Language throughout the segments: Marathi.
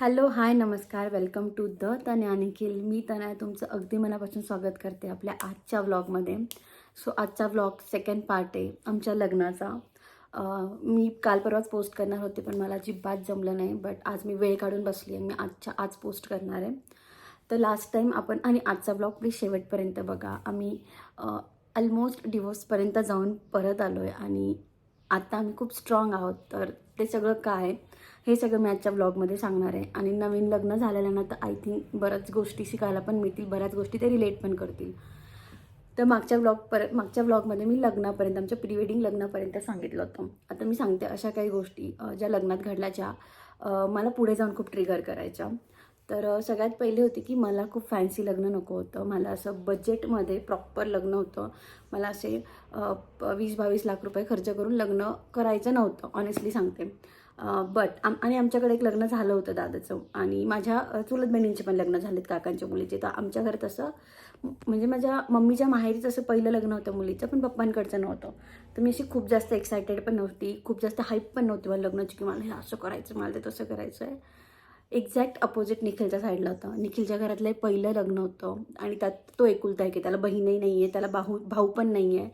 हॅलो, हाय, नमस्कार. Welcome to the तन्या Nikhil. मी तनया तुमचं अगदी मनापासून स्वागत करते आपल्या आजच्या व्लॉगमध्ये. सो आजचा व्लॉग सेकंड पार्ट आहे आमच्या लग्नाचा. मी काल परवाच पोस्ट करणार होते पण मला अजिबात जमलं नाही. बट आज मी वेळ काढून बसली आहे. मी आज पोस्ट करणार आहे. तर लास्ट टाईम आपण आणि आजचा व्लॉग प्लीज शेवटपर्यंत बघा. आम्ही ऑलमोस्ट डिवोर्सपर्यंत जाऊन परत आलो आहे आणि आता आम्ही खूप स्ट्रॉंग आहोत. तर ते सगळं काय हे सगळं मी आजच्या ब्लॉगमध्ये सांगणार आहे. आणि नवीन लग्न झालेल्यांना तर आय थिंक बऱ्याच गोष्टी शिकायला पण मिळतील, बऱ्याच गोष्टी ते रिलेट पण करतील. तर मागच्या व्लॉगमध्ये मी लग्नापर्यंत, आमच्या प्री वेडिंग लग्नापर्यंत सांगितलं होतं. आता मी सांगते अशा काही गोष्टी ज्या लग्नात घडल्या, ज्या मला पुढे जाऊन खूप ट्रिगर करायच्या. तर सगळ्यात पहिले होती की मला खूप फॅन्सी लग्न नको होतं. मला असं बजेटमध्ये प्रॉपर लग्न होतं. मला असे 20-22 लाख रुपये खर्च करून लग्न करायचं नव्हतं, ऑनेस्टली सांगते. आणि आमच्याकडे एक लग्न झालं होतं दादाचं, आणि माझ्या चुलत बहिणींचे पण लग्न झालेत, काकांच्या मुलीचे. तर आमच्या घरात असं म्हणजे माझ्या मम्मीच्या माहेरीच असं पहिलं लग्न होतं मुलीचं, पण पप्पांकडचं नव्हतं. तर मी अशी खूप जास्त एक्सायटेड पण नव्हती, खूप जास्त हाईप पण नव्हती मला लग्नाची, की मला हे असं करायचं, मला ते तसं करायचं आहे. एक्झॅक्ट अपोजिट निखिलच्या साईडला होतं. निखिलच्या घरातलं पहिलं लग्न होतं आणि त्यात तो एकुलता आहे की त्याला बहीणही नाही आहे, त्याला भाऊ पण नाही आहे.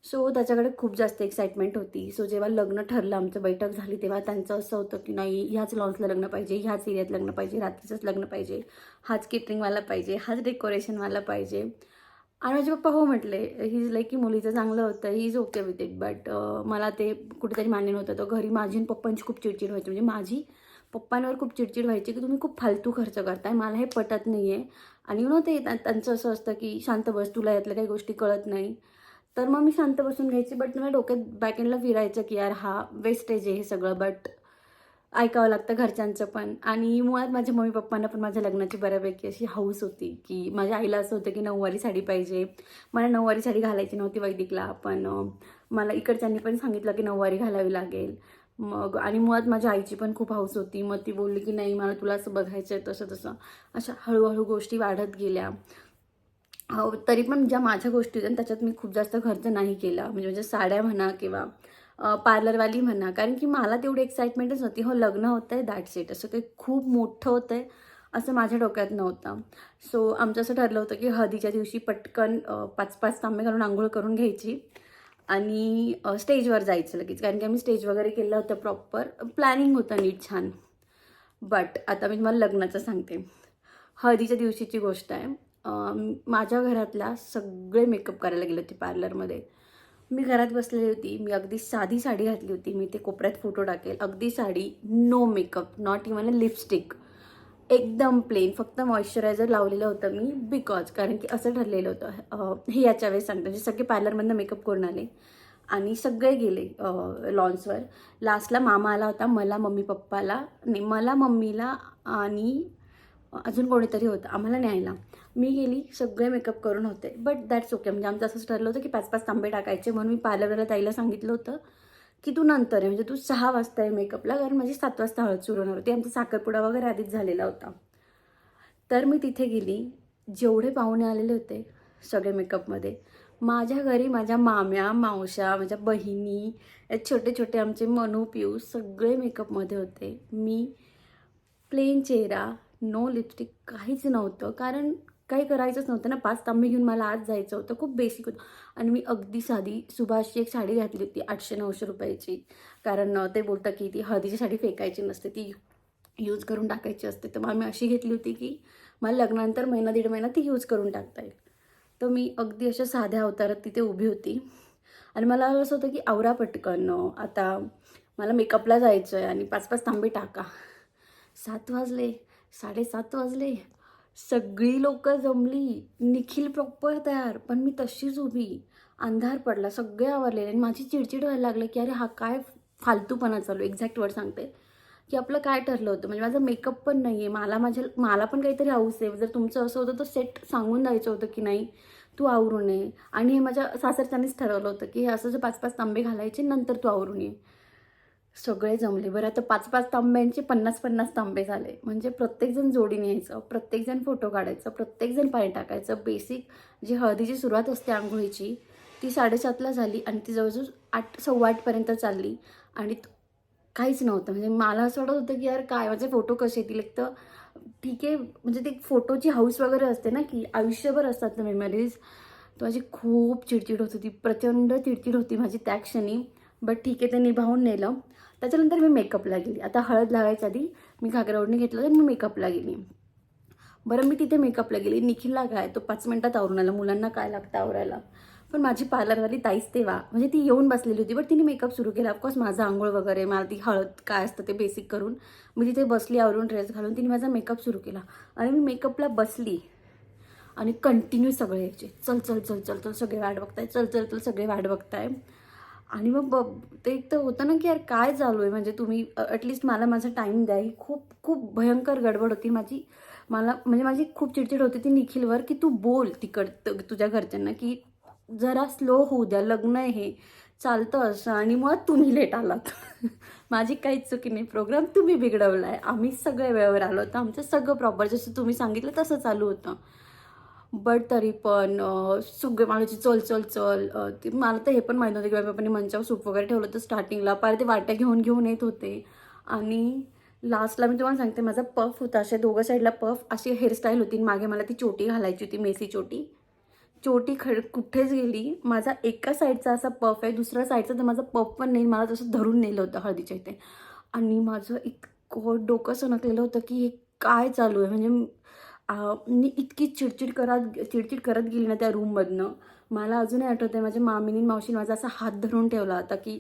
सो त्याच्याकडे खूप जास्त एक्साइटमेंट होती. सो जेव्हा लग्न ठरलं, आमचं बैठक झाली, तेव्हा त्यांचं असं होतं की नाही, ह्याच लॉन्सला लग्न पाहिजे, ह्याच एरियात लग्न पाहिजे, रात्रीचंच लग्न पाहिजे, हाच केटरिंगवाला पाहिजे, हाच डेकोरेशनवाला पाहिजे. आणि माझे पप्पा हो म्हटले. ही इज लाईक की मुलीचं चांगलं होतं, he is okay with it. But मला ते कुठेतरी मान्य नव्हतं. तर घरी माझी आणि पप्पांची खूप चिडचिड व्हायची. म्हणजे माझी पप्पांवर खूप चिडचिड व्हायची की तुम्ही खूप फालतू खर्च करताय, मला हे पटत नाही आहे. आणि ते त्यांचं असं असतं की शांत बस, तुला यातल्या काही गोष्टी कळत नाही. तर मग मी शांत बसून घ्यायची. बट मला डोक्यात बॅकएंडला फिरायचं की यार हा वेस्टेज आहे हे सगळं. बट ऐकावं लागतं घरच्यांचं पण. आणि मुळात माझ्या मम्मी पप्पांना पण माझ्या लग्नाची बऱ्यापैकी अशी हौस होती, की माझ्या आईला असं होतं की नऊवारी साडी पाहिजे. मला नऊवारी साडी घालायची नव्हती वैदिकला, पण मला इकडच्यांनी पण सांगितलं की नऊवारी घालावी लागेल. मग आणि मुळात माझ्या आईची पण खूप हौस होती. मग ती बोलली की नाही, मला तुला असं बघायचं आहे, तसं तसं. अशा हळूहळू गोष्टी वाढत गेल्या. हो, तरी पण ज्या माझ्या गोष्टी होत्या त्याच्यात मी खूप जास्त खर्च नाही केला. म्हणजे साड्या म्हणा किंवा पार्लरवाली म्हणा, कारण की मला तेवढी एक्साइटमेंटच नव्हती. हो, लग्न होतं आहे, दॅट्स इट. असं काही खूप मोठं होतं आहे असं माझ्या डोक्यात नव्हतं. सो आमचं असं ठरलं होतं की हळदीच्या दिवशी पटकन 5-5 तांबे घालून आंघोळ करून घ्यायची आणि स्टेजवर जायचं लगेच. कारण की आम्ही स्टेज वगैरे केलं होतं, प्रॉपर प्लॅनिंग होतं नीट छान. बट आता मी तुम्हाला लग्नाचं सांगते. हळदीच्या दिवशीची गोष्ट आहे. माझ्या घरातल्या सगळे मेकअप करायला गेले होते पार्लरमध्ये. मी घरात बसलेली होती. मी अगदी साधी साडी घातली होती. मी ते कोपऱ्यात फोटो टाकेल. अगदी sari, no makeup, not even a lipstick. एकदम प्लेन, फक्त मॉइश्चरायझर लावलेलं होतं मी, बिकॉज कारण की असं ठरलेलं होतं. हे याच्या वेळेस सांगते, म्हणजे सगळे पार्लरमधनं मेकअप करून आले आणि सगळे गेले लॉन्सवर. लास्टला मामा आला होता. मला, मम्मीला आणि अजून कोणीतरी होतं आम्हाला न्यायला. मी गेली, सगळे मेकअप करून होते. But that's okay. म्हणजे आमचं असंच ठरलं होतं की 5-5 तांबे टाकायचे. म्हणून मी पार्लरला ताईला सांगितलं होतं की तू नंतर आहे, म्हणजे तू 6 वाजता आहे मेकअपला, कारण माझी 7 वाजता हळद सुरू होणार होती. आमचा साखरपुडा वगैरे आधीच झालेला होता. तर मी तिथे गेली. जेवढे पाहुणे आलेले होते सगळे मेकअपमध्ये. माझ्या घरी माझ्या माम्या, मावश्या, माझ्या बहिणी, छोटे छोटे आमचे मनू, पिऊ सगळे मेकअपमध्ये होते. मी प्लेन चेहरा, नो लिपस्टिक, काहीच नव्हतं. कारण काही करायचंच नव्हतं ना. 5 तांबे घेऊन मला आज जायचं होतं. खूप बेसिक होतं. आणि मी अगदी साधी सुभाषची एक साडी घातली होती 800-900 रुपयाची. कारण ते बोलतं की ती हळदीची साडी फेकायची नसते, ती यूज करून टाकायची असते. तर मग मी अशी घेतली होती की मला लग्नानंतर महिना दीड महिना ती यूज करून टाकता येईल. तर मी अगदी अशा साध्या अवतारात तिथे उभी होती. आणि मला असं होतं की आवरा पटकन, आता मला मेकअपला जायचं आहे आणि 5-5 तांबे टाका. 7 वाजले, 7:30 वाजले. सगळी लोकं जमली. निखिल प्रॉपर तयार, पण मी तशीच उभी. अंधार पडला, सगळे आवरलेले आणि माझी चिडचिड व्हायला लागली की अरे हा काय फालतूपणा चालू आहे. एक्झॅक्ट वर्ड सांगते की आपलं काय ठरलं होतं. म्हणजे माझा मेकअप पण नाही आहे. मला पण काहीतरी हौस आहे. जर तुमचं असं होतं तर सेट सांगून द्यायचं होतं की नाही तू आवरून ये. आणि हे माझ्या सासरच्यांनीच ठरवलं होतं की हे असं जे 5-5 तांबे घालायचे, नंतर तू आवरून ये. सगळे जमले. बरं, आता 5-5 तांब्यांचे 50-50 तांबे झाले. म्हणजे प्रत्येकजण जोडीने यायचं, प्रत्येकजण फोटो काढायचं, प्रत्येकजण पाणी टाकायचं. बेसिक जी हळदीची सुरुवात असते अंघोळीची, ती 7:30ला झाली आणि ती जवळजवळ 8, 8:15 पर्यंत चालली. आणि काहीच नव्हतं. म्हणजे मला असं वाटत होतं की यार काय माझे फोटो कसे येतील. एक तर ठीक आहे, म्हणजे ते फोटोची हौस वगैरे असते ना, की आयुष्यभर असतात ना मेमरीज. तर माझी खूप चिडचिड होत होती, प्रचंड चिडचिड होती माझी त्या क्षणी. बट ठीक आहे, ते निभावून नेलं. त्याच्यानंतर मी मेकअपला गेली. आता हळद लावायच्या आधी मी घागरा ओढणी घेतलं तर मी मेकअपला गेली. बरं, मी तिथे मेकअपला गेली. निखिलला काय, तो 5 मिनिटात आवरून आला. मुलांना काय लागतं आवरायला. पण माझी पार्लरवाली ताईच तेव्हा, म्हणजे ती येऊन बसलेली होती, बट तिने मेकअप सुरू केला. ऑफकोर्स माझा आंघोळ वगैरे, मला ती हळद काय असतं ते बेसिक करून मी तिथे बसली आवरून ड्रेस घालून. तिने माझा मेकअप सुरू केला आणि मी मेकअपला बसली आणि कंटिन्यू सगळे यायचे, चल चल चल चल चल सगळे वाट बघताय, चल चल चल सगळे वाट बघताय. आणि मग ते एक तर होतं ना की यार काय चालू आहे, म्हणजे तुम्ही ॲटलिस्ट मला माझा टाईम द्या. ही खूप खूप भयंकर गडबड होती माझी. मला म्हणजे माझी खूप चिडचिड होती ती निखिलवर, की तू बोल तुझ्या घरच्यांना की जरा स्लो होऊ द्या, लग्न आहे हे, चालतं असं. आणि मुळात तुम्ही लेट आलात. माझी काहीच चुकी नाही, प्रोग्राम तुम्ही बिघडवला आहे. आम्ही सगळे वेळेवर आलो होतो, आमचं सगळं प्रॉपर जसं तुम्ही सांगितलं तसं चालू होतं. बट तरी पण सगळे म्हणायचे चल चल चल. मला तर हे पण माहीत नव्हतं की माझ्या पप्पांनी मंचावर सूप वगैरे ठेवलं होतं स्टार्टिंगला. पार ते वाट्या घेऊन घेऊन येत होते. आणि लास्टला मी तुम्हाला सांगते, माझा पफ होता, अशा दोघं साईडला पफ अशी हेअरस्टाईल होती. मागे मला ती चोटी घालायची होती, मेसी चोटी. चोटी कुठेच गेली. माझा एका साईडचा असा पफ आहे, दुसऱ्या साईडचा तर माझा पफ पण नाही. मला तसं धरून नेलं होतं हळदीच्या इथे. आणि माझं इतकं डोकं सणकलेलं होतं की हे काय चालू आहे. म्हणजे मी इतकी चिडचिड करत गेली ना त्या रूममधनं. मला अजूनही आठवतं आहे, माझ्या मामीनी मावशीने माझा असा हात धरून ठेवला होता की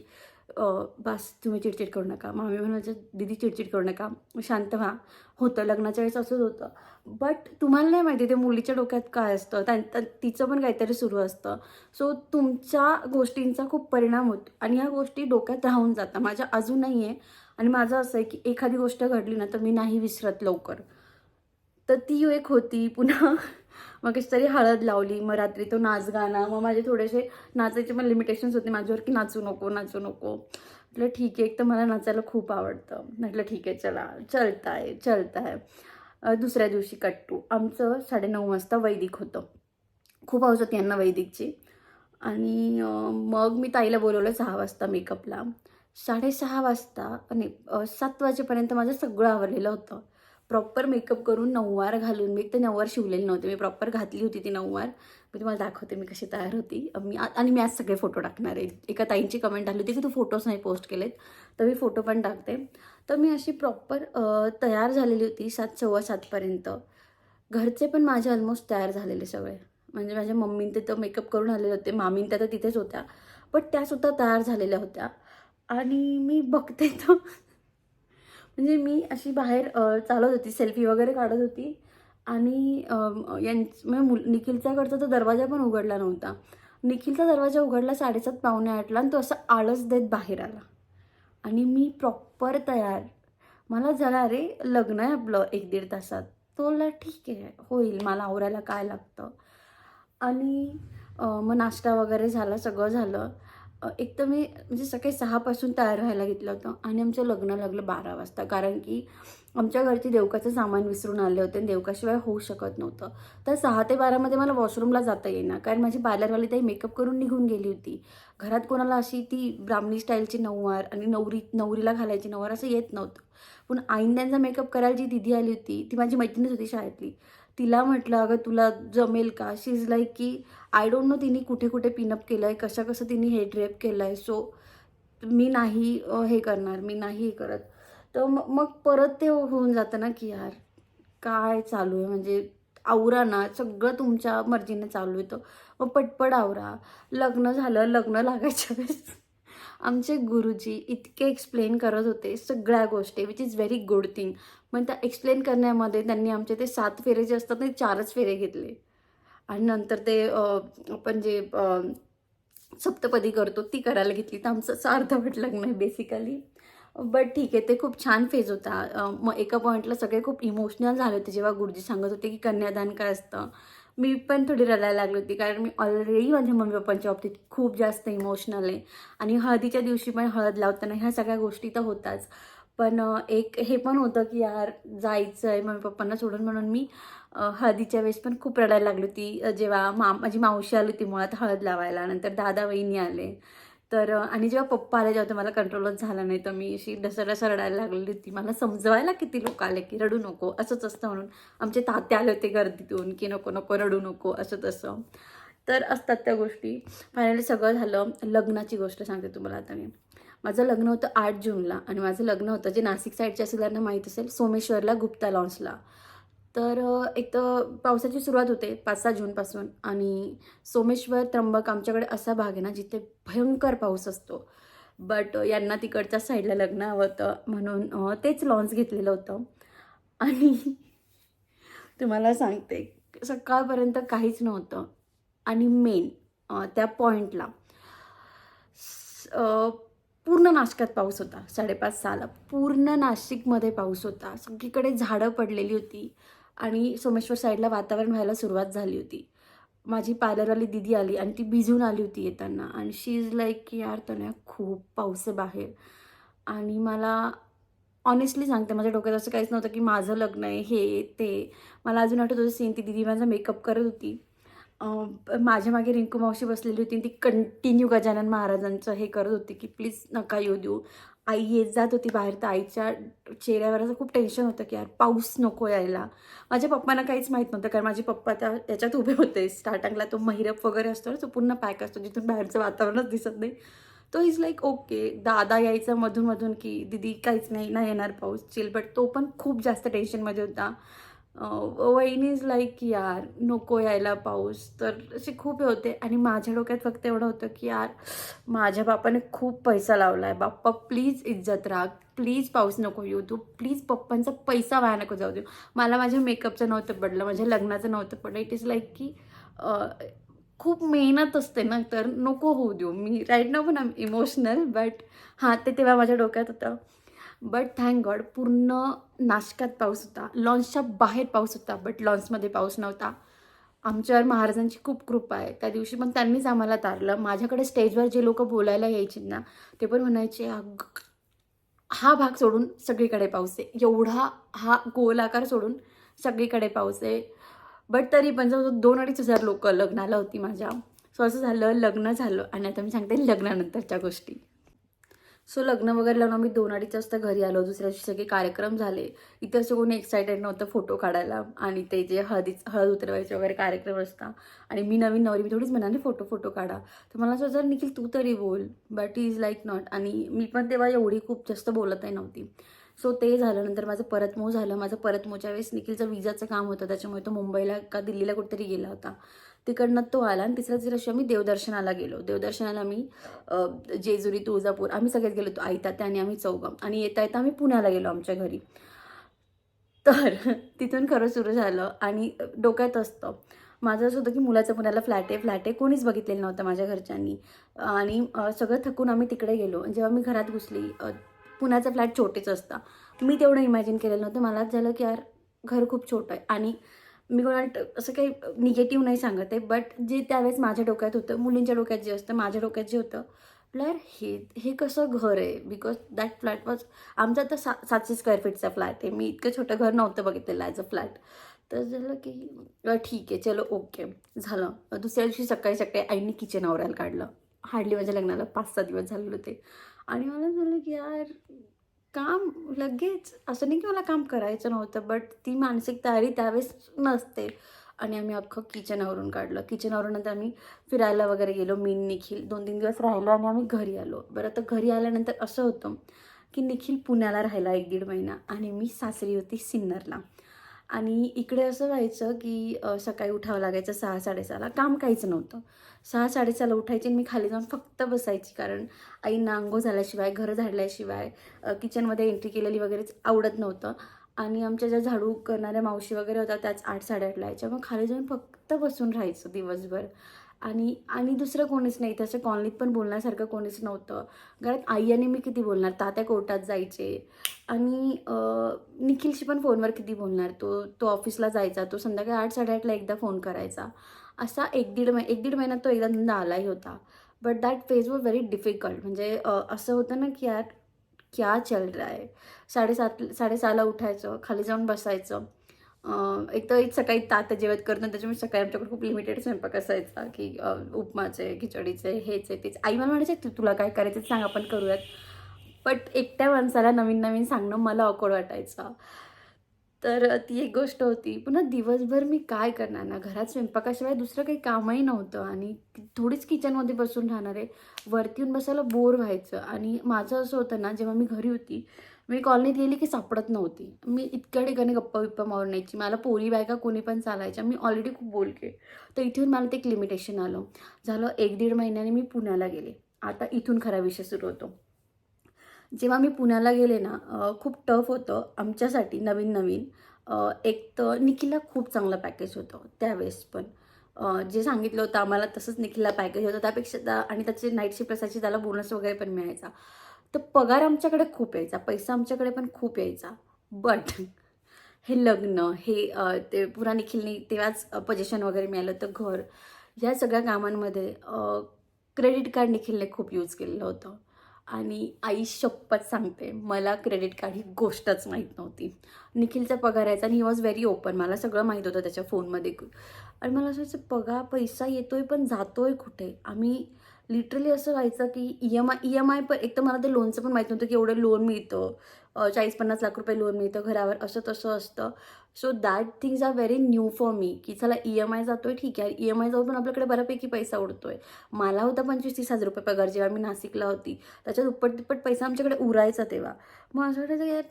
बस तुम्ही चिडचिड करू नका. मामी म्हणायच्या दीदी चिडचिड करू नका, शांत व्हा. होतं लग्नाच्या वेळेस असंच होतं. बट तुम्हाला नाही माहिती ते मुलीच्या डोक्यात काय असतं, तिचं पण काहीतरी सुरू असतं. सो तुमच्या गोष्टींचा खूप परिणाम होतो आणि ह्या गोष्टी डोक्यात राहून जातात. माझ्या अजूनही आहे. आणि माझं असं आहे की एखादी गोष्ट घडली ना तर मी नाही विसरत लवकर. तर ती एक होती. पुन्हा मग कशी तरी हळद लावली, मग रात्री तो नाच गाणं. मग माझे थोडेसे नाचायचे पण लिमिटेशन्स होते माझ्यावर की नाचू नको नाचू नको. म्हटलं ठीक आहे, एक तर मला नाचायला खूप आवडतं. म्हटलं ठीक आहे चला, चलता है. दुसऱ्या दिवशी कट्टू आमचं 9:30 वाजता वैदिक होतं. खूप हौस होती यांना वैदिकची. आणि मग मी ताईला बोलवलं 6 वाजता मेकअपला. 6:30 वाजता आणि 7 वाजेपर्यंत माझं सगळं आवरलेलं होतं. प्रॉपर मेकअप करून नऊवार घालून, मी तर नऊवार शिवलेली नव्हते, मी प्रॉपर घातली होती ती नऊवार. मी तुम्हाला दाखवते मी कशी तयार होती. आणि मी आज सगळे फोटो टाकणार आहे. एका ताईंची कमेंट आली होती की तू फोटोज नाही पोस्ट केलेत, तर मी फोटो पण टाकते. तर मी अशी प्रॉपर तयार झालेली होती 7, 7:15पर्यंत. घरचे पण माझे ऑलमोस्ट तयार झालेले सगळे. म्हणजे माझ्या मम्मीन ते तर मेकअप करून आलेले होते, मामीन त्या तर तिथेच होत्या. बट त्यासुद्धा तयार झालेल्या होत्या. आणि मी बघते तर म्हणजे मी अशी बाहेर चालत होती, सेल्फी वगैरे काढत होती. आणि म्हणजे निखिलचा कडचा तो दरवाजा पण उघडला नव्हता. निखिलचा दरवाजा उघडला 7:30 पावणे 8ला आणि तो असा आळस देत बाहेर आला. आणि मी प्रॉपर तयार. मला जरा अरे लग्न आहे आपलं 1-1.5 तासात. तो बोलला ठीक आहे, होईल, मला आवरायला काय लागतं. आणि मग नाश्ता वगैरे झाला, सगळं झालं. एक तर मी म्हणजे सकाळी 6 तयार व्हायला घेतलं होतं आणि आमचं लग्न लागलं 12 वाजता. कारण की आमच्या घरची देवकाचं सामान विसरून आले होते आणि देवकाशिवाय होऊ शकत नव्हतं. तर 6 ते 12 मला वॉशरूमला जाता येईना, कारण माझी पार्लरवाली ताई मेकअप करून निघून गेली होती. घरात कोणाला अशी ती ब्राह्मणी स्टाईलची नऊवार आणि नवरीला घालायची नऊवार असं येत नव्हतं. पण आईन त्यांचा मेकअप करायला जी दीदी आली होती, ती माझी मैत्रीणच होती शाळेतली. तिला म्हटलं अगं तुला जमेल का? शी इज लाईक की आय डोंट नो तिने कुठे कुठे पिनअप केलं आहे, कसं तिने हे ड्रेप केलं आहे. सो मी नाही हे करणार, मी नाही हे करत. तर मग परत ते होऊन जातं ना की यार काय चालू आहे, म्हणजे आवरा ना, सगळं तुमच्या मर्जीने चालू आहे. मग पटपट आवरा. लग्न झालं, लग्न लागायच्या वेळेस आमचे गुरुजी इतके एक्सप्लेन करत होते सगळ्या गोष्टी, which is very good thing. पण त्या एक्सप्लेन करण्यामध्ये त्यांनी आमचे ते 7 फेरे जे असतात ते 4च फेरे घेतले. आणि नंतर ते आपण जे सप्तपदी करतो ती करायला घेतली. तर आमचं असं अर्धवट लग्न आहे बेसिकली. बट ठीक आहे, ते खूप छान फेज होता. मग एका पॉईंटला सगळे खूप इमोशनल झाले होते जेव्हा गुरुजी सांगत होते की कन्यादान काय असतं. मी पण थोडी रडायला लागली होती, कारण मी ऑलरेडी माझ्या मम्मी पप्पांच्या बाबतीत खूप जास्त इमोशनल आहे. आणि हळदीच्या दिवशी पण हळद लावताना ह्या सगळ्या गोष्टी तर होताच. पण एक हे पण होतं की यार जायचं आहे मम्मी पप्पांना सोडून, म्हणून मी हळदीच्या वेळेस पण खूप रडायला लागली होती. जेव्हा माझी मावशी आली होती मुळात हळद लावायला, नंतर दादा वहिनी आले. तर आणि जेव्हा पप्पा आले जेव्हा तर मला कंट्रोलच झाला नाही, तर मी अशी ढसढस रडायला लागलेली होती. मला समजवायला किती लोक आले की रडू नको असंच असतं म्हणून. आमचे तात्या आले होते गर्दीतून की नको नको रडू नको असं तसं. तर असतात त्या गोष्टी. फायनली सगळं झालं. लग्नाची गोष्ट सांगते तुम्हाला आता मी. माझं लग्न होतं 8 जूनला आणि माझं लग्न होतं, जे नाशिक साईडच्या असलेल्यांना माहीत असेल, सोमेश्वरला गुप्ता लॉन्सला. तर एक तर पावसाची सुरुवात होते 5-6 जूनपासून आणि सोमेश्वर, त्र्यंबक आमच्याकडे असा भाग आहे ना जिथे भयंकर पाऊस असतो. बट यांना तिकडच्या साईडला लग्न हवं होतं म्हणून तेच लॉन्स घेतलेलं होतं. आणि तुम्हाला सांगते सकाळपर्यंत काहीच नव्हतं आणि मेन त्या पॉइंटला पूर्ण नाशकात पाऊस होता. 5:30-6ला पूर्ण नाशिकमध्ये पाऊस होता. सगळीकडे झाडं पडलेली होती आणि सोमेश्वर साईडला वातावरण व्हायला सुरुवात झाली होती. माझी पार्लरवाली दीदी आली आणि ती भिजून आली होती येताना आणि शी इज लाईक की यार तनया खूप पाऊस आहे बाहेर. आणि मला ऑनेस्टली सांगते माझ्या डोक्यात असं काहीच नव्हतं की माझं लग्न आहे हे ते. मला अजून आठवत होतं सीन, ती दीदी माझा मेकअप करत होती. माझ्या मागे रिंकू मावशी बसलेली होती. ती कंटिन्यू गजानन महाराजांचं हे करत होती की प्लीज नका येऊ देऊ. आई येत जात होती बाहेर, तर आईच्या चेहऱ्यावर असं खूप टेन्शन होतं की यार पाऊस नको यायला. माझ्या पप्पांना काहीच माहीत नव्हतं, कारण माझे पप्पा त्या याच्यात उभे होते स्टार्टिंगला. तो महिरप वगैरे असतो ना, तो पूर्ण पॅक असतो जिथून बाहेरचं वातावरणच दिसत नाही. तो इज लाईक ओके. दादा यायचा मधून की दीदी काहीच नाही, नाही येणार पाऊस चिल. बट तो पण खूप जास्त टेन्शनमध्ये होता. वहिनी इज लाईक यार नको यायला पाऊस. तर असे खूप हे होते आणि माझ्या डोक्यात फक्त एवढं होतं की यार माझ्या बापाने खूप पैसा लावला आहे. बाप्पा प्लीज इज्जत राख, प्लीज पाऊस नको येऊ तू, प्लीज पप्पांचा पैसा वाया नको जाऊ देऊ. मला माझ्या मेकअपचं नव्हतं पडलं, माझ्या लग्नाचं नव्हतं पडलं. इट इज लाईक की खूप मेहनत असते ना, तर नको होऊ देऊ. मी राईट नाव पण इमोशनल, बट हां ते तेव्हा माझ्या डोक्यात होतं. बट थँक गॉड पूर्ण नाशकात पाऊस होता. लॉन्सच्या बाहेर पाऊस होता, बट लॉन्समध्ये पाऊस नव्हता. आमच्यावर महाराजांची खूप कृपा आहे. त्या दिवशी पण त्यांनीच आम्हाला तारलं. माझ्याकडे स्टेजवर जे लोकं बोलायला यायचे ना, ते पण म्हणायचे अगं हा भाग सोडून सगळीकडे पाऊस आहे. एवढा हा गोलाकार सोडून सगळीकडे पाऊस आहे. बट तरी पण जवळ 2,000-2,500 लोकं लग्नाला होती माझ्या. सो असं झालं, लग्न झालं आणि आता मी सांगते लग्नानंतरच्या गोष्टी. सो लग्न वगैरे लावून आम्ही 2-2:30 वाजता घरी आलो. दुसऱ्या दिवशी सगळे कार्यक्रम झाले. इथे असं कोणी एक्सायटेड नव्हतं फोटो काढायला आणि ते जे हळद उतरवायचे वगैरे कार्यक्रम असतात आणि मी नवीन नवरी, मी थोडीच म्हणाली फोटो काढा. तर मला असं वाटलं निखिल तू तरी बोल, but he is like not. आणि मी पण तेव्हा एवढी खूप जास्त बोलतही नव्हती. सो ते झालं. नंतर माझं परतमोड झालं. माझं परतमोडच्या वेळेस निखिलचं विजाचं काम होतं, त्याच्यामुळे तो मुंबईला का दिल्लीला कुठेतरी गेला होता. तिकडनं तो आला आणि तिसऱ्या दिवशी आम्ही देवदर्शनाला गेलो. देवदर्शनाला आम्ही जेजुरी, तुळजापूर आम्ही सगळेच गेलो होतो. आई, तात्या आणि आम्ही चौघं. आणि येता येता आम्ही पुण्याला गेलो आमच्या घरी. तर तिथून खरं सुरू झालं आणि डोक्यात असतं माझं असं होतं की मुलाचं पुण्याला फ्लॅट आहे. कोणीच बघितलेलं नव्हतं माझ्या घरच्यांनी. आणि सगळं थकून आम्ही तिकडे गेलो. जेव्हा मी घरात घुसली, पुण्याचं फ्लॅट छोटेच असतं. मी तेवढं इमॅजिन केलेलं नव्हतं. मलाच झालं की यार घर खूप छोटं आहे. आणि मी कोणाला असं काही निगेटिव्ह नाही सांगत आहे, बट जे त्यावेळेस माझ्या डोक्यात होतं, मुलींच्या डोक्यात जे असतं, माझ्या डोक्यात जे होतं, यार हे कसं घर आहे. बिकॉज दॅट फ्लॅट वॉज आमचा तर 700 स्क्वेअर फीटचा फ्लॅट आहे. मी इतकं छोटं घर नव्हतं बघितलेलं ॲज अ फ्लॅट. तर झालं की ठीक आहे, चलो ओके झालं. दुसऱ्या दिवशी सकाळी सकाळी आईने किचन आवरायला काढलं. हार्डली माझ्या लग्नाला 5-6 दिवस झालेले होते. आणि मला झालं की यार काम लगेच असं नाही की मला काम करायचं नव्हतं, बट ती मानसिक तयारी त्यावेळेस नसते. आणि आम्ही अख्खं किचन आवरून काढलं. किचन आवरूनंतर आम्ही फिरायला वगैरे गेलो. मी निखिल 2-3 दिवस राहिलो आणि आम्ही घरी आलो. बरं तर घरी आल्यानंतर असं होतं की निखिल पुण्याला राहिला 1-1.5 महिना आणि मी सासरी होती सिन्नरला. आणि इकडे असं व्हायचं की सकाळी उठावं लागायचं 6-6:30ला. काम काहीच नव्हतं. 6-6:30ला उठायची आणि मी खाली जाऊन फक्त बसायची, कारण आईंना अंघोळ झाल्याशिवाय, घरं झाडल्याशिवाय किचनमध्ये एंट्री केलेली वगैरेच आवडत नव्हतं. आणि आमच्या ज्या झाडू करणाऱ्या मावशी वगैरे होत्या त्याच 8-8:30ला यायच्या. मग खाली जाऊन फक्त बसून राहायचं दिवसभर. आणि आणि दुसरं कोणीच नाही. तसं कॉलनीत पण बोलण्यासारखं कोणीच नव्हतं. घरात आई आणि मी किती बोलणार. तात्या कोर्टात जायचे आणि निखिलशी पण फोनवर किती बोलणार. तो ऑफिसला जायचा. तो संध्याकाळी 8-8:30ला एकदा फोन करायचा. असा 1-1.5 महिन्यात तो एकदा दोनदा आलाही होता. But that phase was very difficult. म्हणजे असं होतं ना की यार क्या चल रहा है. 7:30 साडेसहाला उठायचं, खाली जाऊन बसायचं. एक तर सकाळी ताट जेवत करतो, त्याच्यामुळे सकाळी आमच्याकडे खूप लिमिटेड स्वयंपाक असायचा, की उपमाचे, खिचडीचे, हेच आहे तेच. आई मला म्हणायचे, तुला काय करायचं सांग, आपण करूयात. बट एकट्या माणसाला नवीन नवीन सांगणं मला ऑकवर्ड वाटायचं. तर ती एक गोष्ट होती. पुन्हा दिवसभर मी काय करणार ना, घरात स्वयंपाकाशिवाय दुसरं काही कामही नव्हतं आणि थोडीच किचनमध्ये बसून राहणार आहे. वरती येऊन बसायला बोर व्हायचं आणि माझं असं होतं ना, जेव्हा मी घरी होती, मी कॉलनीत गेली की सापडत नव्हती. मी इतक्या ठिकाणी गप्पा-बिप्पा मारून यायची. मला पोरी बायका कोणी पण चालायच्या. मी ऑलरेडी खूप बोलके. तर इथून मला ते एक लिमिटेशन आलं. झालं 1-1.5 महिन्याने मी पुण्याला गेले. आता इथून खरा विषय सुरू होतो. जेव्हा मी पुण्याला गेले ना, खूप टफ होतं आमच्यासाठी नवीन-नवीन. एक तर निखिलला खूप चांगलं पॅकेज होतं त्यावेळेस पण. जे सांगितलं होतं आम्हाला तसंच निखिलला पॅकेज होतं. त्यापेक्षा आणि त्याची नाईट शिफ्ट असायची, त्याला बोनस वगैरे पण मिळायचा. तर पगार आमच्याकडे खूप यायचा, पैसा आमच्याकडे पण खूप यायचा. बट हे लग्न, हे ते पुन्हा निखिलनी तेव्हाच पोझिशन वगैरे मिळालं तर घर, या सगळ्या कामांमध्ये क्रेडिट कार्ड निखिलने खूप यूज केलेलं होतं. आणि आई शपथ सांगते, मला क्रेडिट कार्ड ही गोष्टच माहीत नव्हती. निखिलचा पगार यायचा आणि ही वॉज व्हेरी ओपन. मला सगळं माहीत होतं त्याच्या फोनमध्ये. आणि मला असं व्हायचं, पैसा येतोय पण जातोय कुठे? आम्ही लिटरली असं व्हायचं की ई-एम-आय पण, एक तर मला ते लोनचं पण माहीत नव्हतं की एवढं लोन मिळतं. 40-50 लाख रुपये लोन मिळतं घरावर, असं तसं असतं. So that things are very new for me, की चला ई-एम-आय जातोय, ठीक आहे. ई-एम-आय जाऊन पण आपल्याकडे बऱ्यापैकी पैसा उडतोय. मला होता 25,000-30,000 रुपये पगार जेव्हा मी नाशिकला होती. त्याच्यात दुप्पट-तिप्पट पैसा आमच्याकडे उरायचा तेव्हा. मग असं वाटायचं यार,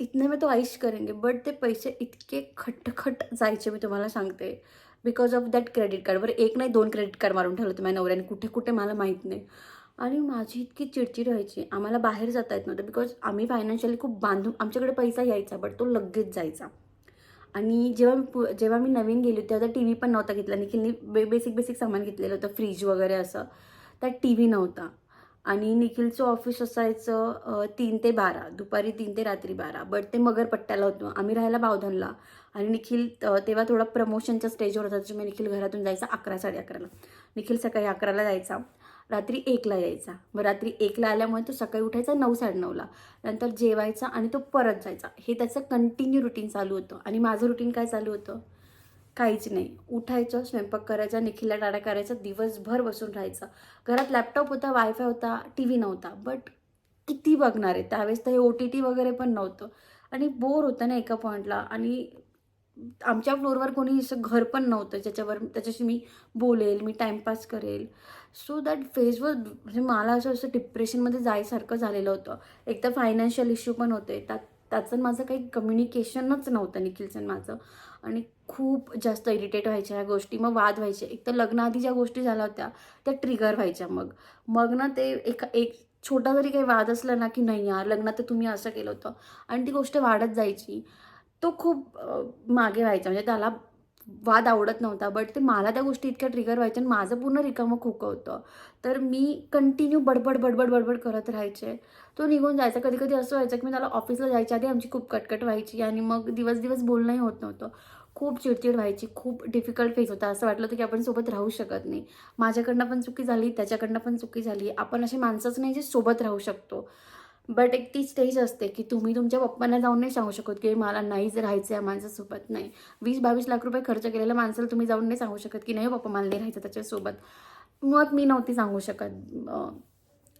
इतने में तो ऐश करेंगे. बट ते पैसे इतके खटखट जायचे, मी तुम्हाला सांगते. Because of that credit card. बरं, एक नाही 2 क्रेडिट कार्ड मारून ठेवलं होतं माझ्या नवऱ्याने, कुठे-कुठे मला माहीत नाही. आणि माझी इतकी चिडचिड व्हायची. आम्हाला बाहेर जाता येत नव्हतं बिकॉज आम्ही फायनान्शियली खूप बांधून, आमच्याकडे पैसा यायचा बट तो लगेच जायचा. आणि जेव्हा मी नवीन गेली होती, तेव्हा टीव्ही पण नव्हता घेतला. निखिलनी बेसिक सामान घेतलेलं होतं, फ्रीज वगैरे असं. त्यात टीव्ही नव्हता. आणि निखिलचं ऑफिस असायचं 3 ते 12, दुपारी 3 ते रात्री 12. बट ते मगरपट्ट्याला होतं. आम्ही राहायला बावधनला. आणि निखिल तेव्हा थोडा प्रमोशनच्या स्टेजवर होता, त्याच्यामुळे निखिल घरातून जायचा 11-11:30ला. निखिल सकाळी 11ला जायचा, रात्री 1ला यायचा. मग रात्री 1ला आल्यामुळे तो सकाळी उठायचा 9-9:30ला. नंतर जेवायचा आणि तो परत जायचा. हे त्याचं कंटिन्यू रुटीन चालू होतं. आणि माझं रुटीन काय चालू होतं? काहीच नाही. उठायचं, स्वयंपाक करायचा, निखिलला टाटा करायचा, दिवसभर बसून राहायचं. घरात लॅपटॉप होता, वायफाय होता, टीव्ही नव्हता. बट किती बघणार आहे? त्यावेळेस तर हे OTT वगैरे पण नव्हतं. आणि बोर होतं ना एका पॉईंटला. आणि आमच्या फ्लोअरवर कोणी असं घर पण नव्हतं त्याच्याशी मी बोलेल, मी टाईमपास करेल. सो दॅट फेजवर म्हणजे मला असं डिप्रेशनमध्ये जायसारखं झालेलं होतं. एक तर फायनान्शियल इश्यू पण होते. त्याचं माझं काही कम्युनिकेशनच नव्हतं निखिलचं आणि माझं. आणि खूप जास्त इरिटेट व्हायच्या ह्या गोष्टी. मग वाद व्हायचे. एक तर लग्नाआधी ज्या गोष्टी झाल्या होत्या त्या ट्रिगर व्हायच्या. मग ना ते एक छोटा जरी काही वाद असला ना, की नाही यार लग्नात तर तुम्ही असं केलं होतं, आणि ती गोष्ट वाढत जायची. तो खूप मागे व्हायचा. म्हणजे त्याला वाद आवडत नव्हता, बट ते मला त्या गोष्टी इतक्या ट्रिगर व्हायच्या आणि माझं पूर्ण रिकामं खोकं होतं. तर मी कंटिन्यू बडबड करत राहायचे. तो निघून जायचा. कधी-कधी असं व्हायचं, की मी त्याला ऑफिसला जायच्या आधी आमची खूप कटकट व्हायची आणि मग दिवस बोलणंही होत नव्हतं. खूप चिडचिड व्हायची. खूप डिफिकल्ट फेज होता. असं वाटलं होतं, की आपण सोबत राहू शकत नाही. माझ्याकडनं पण चुकी झाली, त्याच्याकडनं पण चुकी झाली. आपण अशी माणसंच नाही जे सोबत राहू शकतो. बट एक ती स्टेज असते, की तुम्ही तुमच्या पप्पांना जाऊन नाही सांगू शकत, की मला नाहीच राहायचं आहे माझ्यासोबत. नाही. 20-22 लाख रुपये खर्च केलेल्या माणसाला तुम्ही जाऊन नाही सांगू शकत, की नाही पप्पा मला नाही राहायचं त्याच्यासोबत. मुळात मी नव्हती सांगू शकत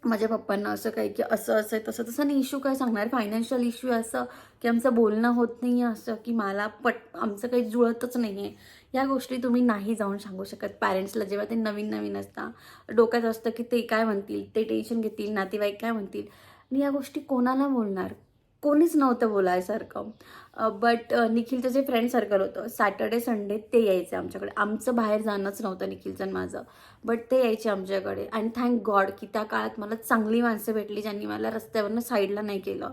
माझ्या पप्पांना असं काही, की असं आहे, तसं नाही. इश्यू काय सांगणार? फायनान्शियल इश्यू असं, की आमचं बोलणं होत नाही आहे, असं की मला आमचं काही जुळतच नाही आहे. या गोष्टी तुम्ही नाही जाऊन सांगू शकत पॅरेंट्सला. जेव्हा ते नवीन असतात, डोक्यात असतं, की ते काय म्हणतील, ते टेन्शन घेतील, नातेवाईक काय म्हणतील. आणि या गोष्टी कोणाला बोलणार? कोणीच नव्हतं बोलायसारखं. बट निखिलचं जे फ्रेंड सर्कल होतं, सॅटर्डे, संडे ते यायचे आमच्याकडे. आमचं बाहेर जाणंच नव्हतं निखिलचं आणि माझं. बट ते यायचे आमच्याकडे. आणि थँक गॉड, की त्या काळात मला चांगली माणसं भेटली, ज्यांनी मला रस्त्यावरनं साईडला नाही केलं.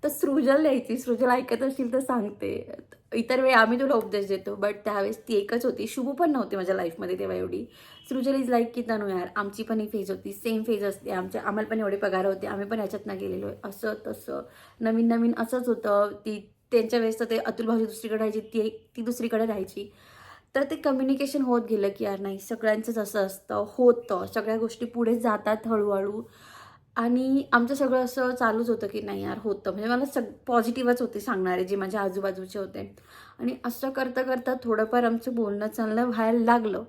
तर सृजल यायची. सृजल ऐकत असतील तर सांगते. इतर वेळी आम्ही तुला उपदेश देतो, बट त्यावेळेस ती एकच होती. शुभू पण नव्हती माझ्या लाईफमध्ये तेव्हा एवढी. सृजल इज लाईक, की तनू यार आमची पण ही फेज होती, सेम फेज असते. आम्हाला पण एवढे पगार होते, आम्ही पण ह्याच्यातनं गेलेलो आहे, असं तसं. नवीन असंच होतं. त्यांच्या वेळेस तर ते अतुल भाऊजी दुसरीकडे राहायची, ती दुसरीकडे राहायची. तर ते कम्युनिकेशन होत गेलं, की यार नाही सगळ्यांचंच असं असतं, होतं. सगळ्या गोष्टी पुढे जातात हळूहळू. आणि आमचं सगळं असं चालूच होतं की नाही यार होतं, म्हणजे मला पॉझिटिव्हच होते सांगणारे जे माझ्या आजूबाजूचे होते. आणि असं करता करता थोडंफार आमचं बोलणं चालणं व्हायला लागलं.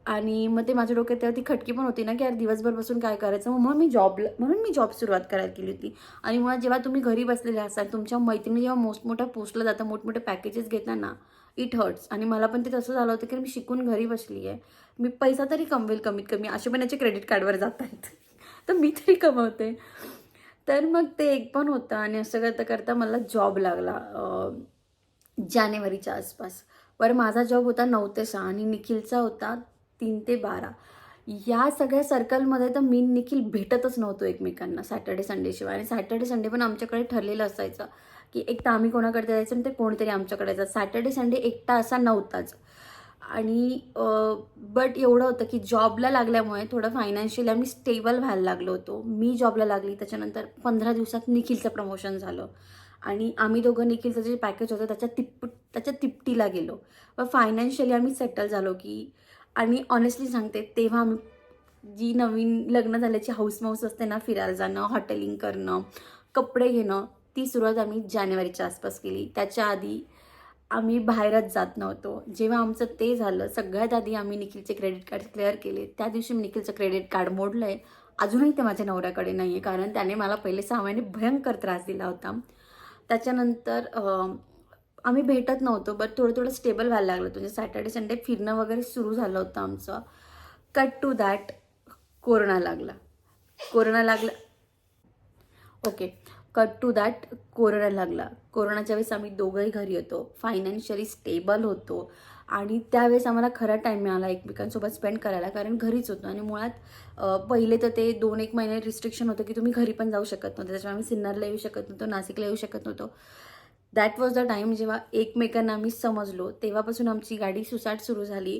आणि मग ते माझ्या डोक्यात तेव्हा ती खटकी पण होती ना, की यार दिवसभर बसून काय करायचं? म्हणून मी जॉब सुरुवात करायला केली होती. आणि मुळात जेव्हा तुम्ही घरी बसलेले असाल, तुमच्या मैत्रिणी जेव्हा मोठमोठ्या पोस्टला जातात, मोठमोठे पॅकेजेस घेतात ना, इट हर्ट्स. आणि मला पण ते तसं झालं होतं, की मी शिकून घरी बसली आहे. मी पैसा तरी कमवेल कमीत कमी, असे पण याचे क्रेडिट कार्डवर जात आहेत. तर मी तरी कमवते. तर मग ते एक पण होतं आणि असं करता करता मला जॉब लागला जानेवारीच्या आसपास. बरं माझा जॉब होता 9 ते 6 आणि निखिलचा होता 3 ते 12. या सगळ्या सर्कलमध्ये तर मी निखिल भेटतच नव्हतो एकमेकांना सॅटर्डे संडेशिवाय. आणि सॅटर्डे संडे पण आमच्याकडे ठरलेलं असायचं, की एक तर आम्ही कोणाकडे जायचं आणि ते कोणीतरी आमच्याकडे जायचं. सॅटर्डे संडे एकटा असा नव्हताच. आणि बट एवढं होतं, की जॉबला लागल्यामुळे थोडं फायनान्शियली आम्ही स्टेबल व्हायला लागलो होतो. मी जॉबला लागली, त्याच्यानंतर 15 दिवसात निखिलचं प्रमोशन झालं. आणि आम्ही दोघं निखिलचं जे पॅकेज होतं त्याच्या तिपटीला गेलो. मग फायनान्शियली आम्ही सेटल झालो, की आणि ऑनेस्टली सांगते तेव्हा आम्ही जी नवीन लग्न झाल्याची हौस-मौस असते ना, फिरायला जाणं, हॉटेलिंग करणं, कपडे घेणं, ती सुरुवात आम्ही जानेवारीच्या आसपास केली. त्याच्या आधी आम्ही बाहेरच जात नव्हतो. जेव्हा आमचं ते झालं, सगळ्यात आधी आम्ही निखिलचे क्रेडिट कार्ड क्लिअर केले. त्या दिवशी मी निखिलचं क्रेडिट कार्ड मोडलं आहे. अजूनही ते माझ्या नवऱ्याकडे नाही आहे, कारण त्याने मला पहिले 6 महिने भयंकर त्रास दिला होता. त्याच्यानंतर आम्ही भेटत नव्हतो, बट थोडं-थोडं स्टेबल व्हायला लागलं होतं. म्हणजे सॅटर्डे, संडे फिरणं वगैरे सुरू झालं होतं आमचं. कट टू दॅट कोरोना लागला. कोरोना लागला okay. Cut to that corona लागला. कोरोनाच्या वेळेस आम्ही दोघंही घरी होतो. फायनान्शियली स्टेबल होतो आणि त्यावेळेस आम्हाला खरा टाईम मिळाला एकमेकांसोबत स्पेंड करायला, कारण घरीच होतो. आणि मुळात पहिले तर ते 2-1 महिने रिस्ट्रिक्शन होतं, की तुम्ही घरी पण जाऊ शकत नव्हते. त्याच्यामुळे आम्ही सिन्नरला येऊ शकत नव्हतो, नाशिकला येऊ शकत नव्हतो. दॅट वॉज द टाईम जेव्हा एकमेकांना आम्ही समजलो. तेव्हापासून आमची गाडी सुसाट सुरू झाली.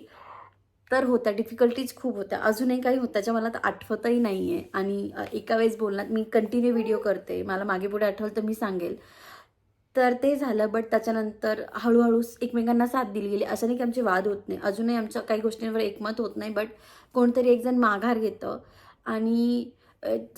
तर होत्या डिफिकल्टीज खूप होत्या. अजूनही काही होत्या ज्या मला आता आठवतही नाही आहे. आणि एका वेळेस बोलण्यात मी कंटिन्यू व्हिडिओ करते. मला मागे पुढे आठवलं तर मी सांगेल. तर ते झालं, बट त्याच्यानंतर हळू एकमेकांना साथ दिली गेली. असं नाही की आमचे वाद होत नाही. अजूनही आमच्या काही गोष्टींवर एकमत होत नाही, बट कोणतरी एकजण माघार घेतं. आणि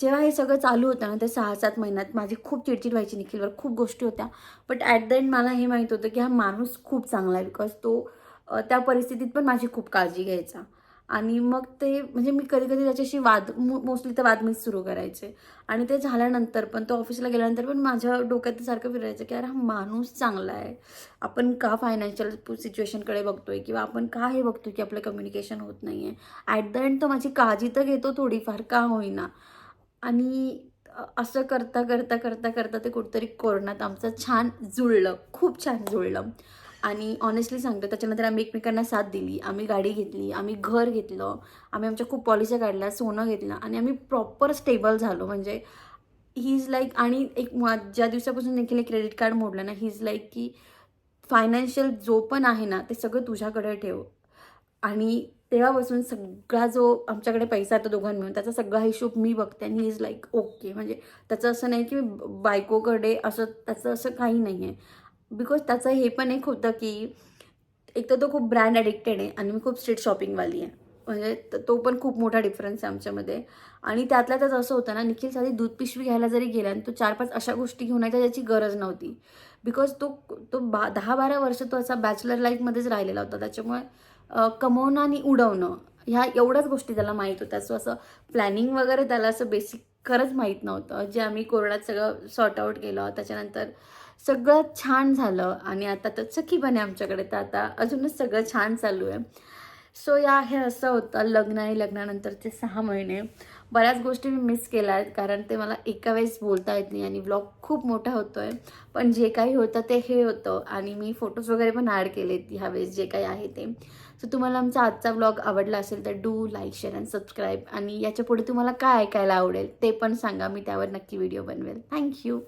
जेव्हा हे सगळं चालू होतं ना, ते 6-7 महिन्यात माझी खूप चिडचिड व्हायची निखिलवर. खूप गोष्टी होत्या. बट ॲट द एंड मला हे माहीत होतं, की हा माणूस खूप चांगला आहे. बिकॉज तो त्या परिस्थितीत पण माझी खूप काळजी घ्यायचा. आणि मग ते म्हणजे मी कधी-कधी त्याच्याशी मोस्टली तर वाद मीच सुरू करायचे. आणि ते झाल्यानंतर पण, तो ऑफिसला गेल्यानंतर पण माझ्या डोक्यात सारखं फिरायचं, की अरे हा माणूस चांगला आहे. आपण का फायनान्शियल सिच्युएशनकडे बघतोय, किंवा आपण का हे बघतोय, की आपलं कम्युनिकेशन होत नाही आहे. ॲट द एंड तो माझी काळजी तर घेतो थोडीफार का होईना. आणि असं करता ते कुठेतरी कोरोनात आमचं छान जुळलं, खूप छान जुळलं. आणि ऑनेस्टली सांगतो, त्याच्यानंतर आम्ही एकमेकांना साथ दिली. आम्ही गाडी घेतली, आम्ही घर घेतलं, आम्ही आमच्या खूप पॉलिसी काढल्या, सोनं घेतलं आणि आम्ही प्रॉपर स्टेबल झालो. म्हणजे ही इज लाईक, आणि एक मुळात ज्या दिवसापासून निखिलने क्रेडिट कार्ड मोडलं ना, ही इज लाईक की फायनान्शियल जो पण आहे ना, ते सगळं तुझ्याकडे ठेव. आणि तेव्हापासून सगळा जो आमच्याकडे पैसा येतो दोघांना मिळून, त्याचा सगळा हिशोब मी बघते आणि ही इज लाईक ओके. म्हणजे त्याचं असं नाही की बायकोकडे असं, त्याचं असं काही नाही आहे. बिकॉज त्याचं हे पण एक होतं, की एक तर तो खूप ब्रँड ॲडिक्टेड आहे आणि मी खूप स्ट्रीट शॉपिंगवाली आहे. म्हणजे तो पण खूप मोठा डिफरन्स आहे आमच्यामध्ये. आणि त्यातल्या त्यात असं होतं ना, निखिल साधी दूध पिशवी घ्यायला जरी गेला आणि तो 4-5 अशा गोष्टी घेऊन यायचा ज्याची गरज नव्हती. बिकॉज तो तो 10-12 वर्ष तो असा बॅचलर लाईफमध्येच राहिलेला होता. त्याच्यामुळे कमवणं आणि उडवणं ह्या एवढ्याच गोष्टी त्याला माहीत होत्या. सो असं प्लॅनिंग वगैरे त्याला असं बेसिक खरंच माहीत नव्हतं. जे आम्ही कोरोनात सगळं सॉर्ट आऊट केलं. त्याच्यानंतर सगळं छान झालं आणि आता तर सखीपण आहे आमच्याकडे, तर आता अजूनच सगळं छान चालू आहे. सो हे असं होतं लग्न आणि लग्नानंतरचे 6 महिने. बऱ्याच गोष्टी मी मिस केल्या आहेत, कारण ते मला एका वेळेस बोलता येत नाही आणि व्लॉग खूप मोठा होतो आहे. पण जे काही होतं ते हे होतं आणि मी फोटोज वगैरे पण ॲड केलेत ह्यावेळेस जे काही आहे ते. सो तुम्हाला आमचा आजचा व्लॉग आवडला असेल तर do like, share and subscribe. आणि याच्यापुढे तुम्हाला काय ऐकायला आवडेल ते पण सांगा, मी त्यावर नक्की व्हिडिओ बनवेल. थँक्यू.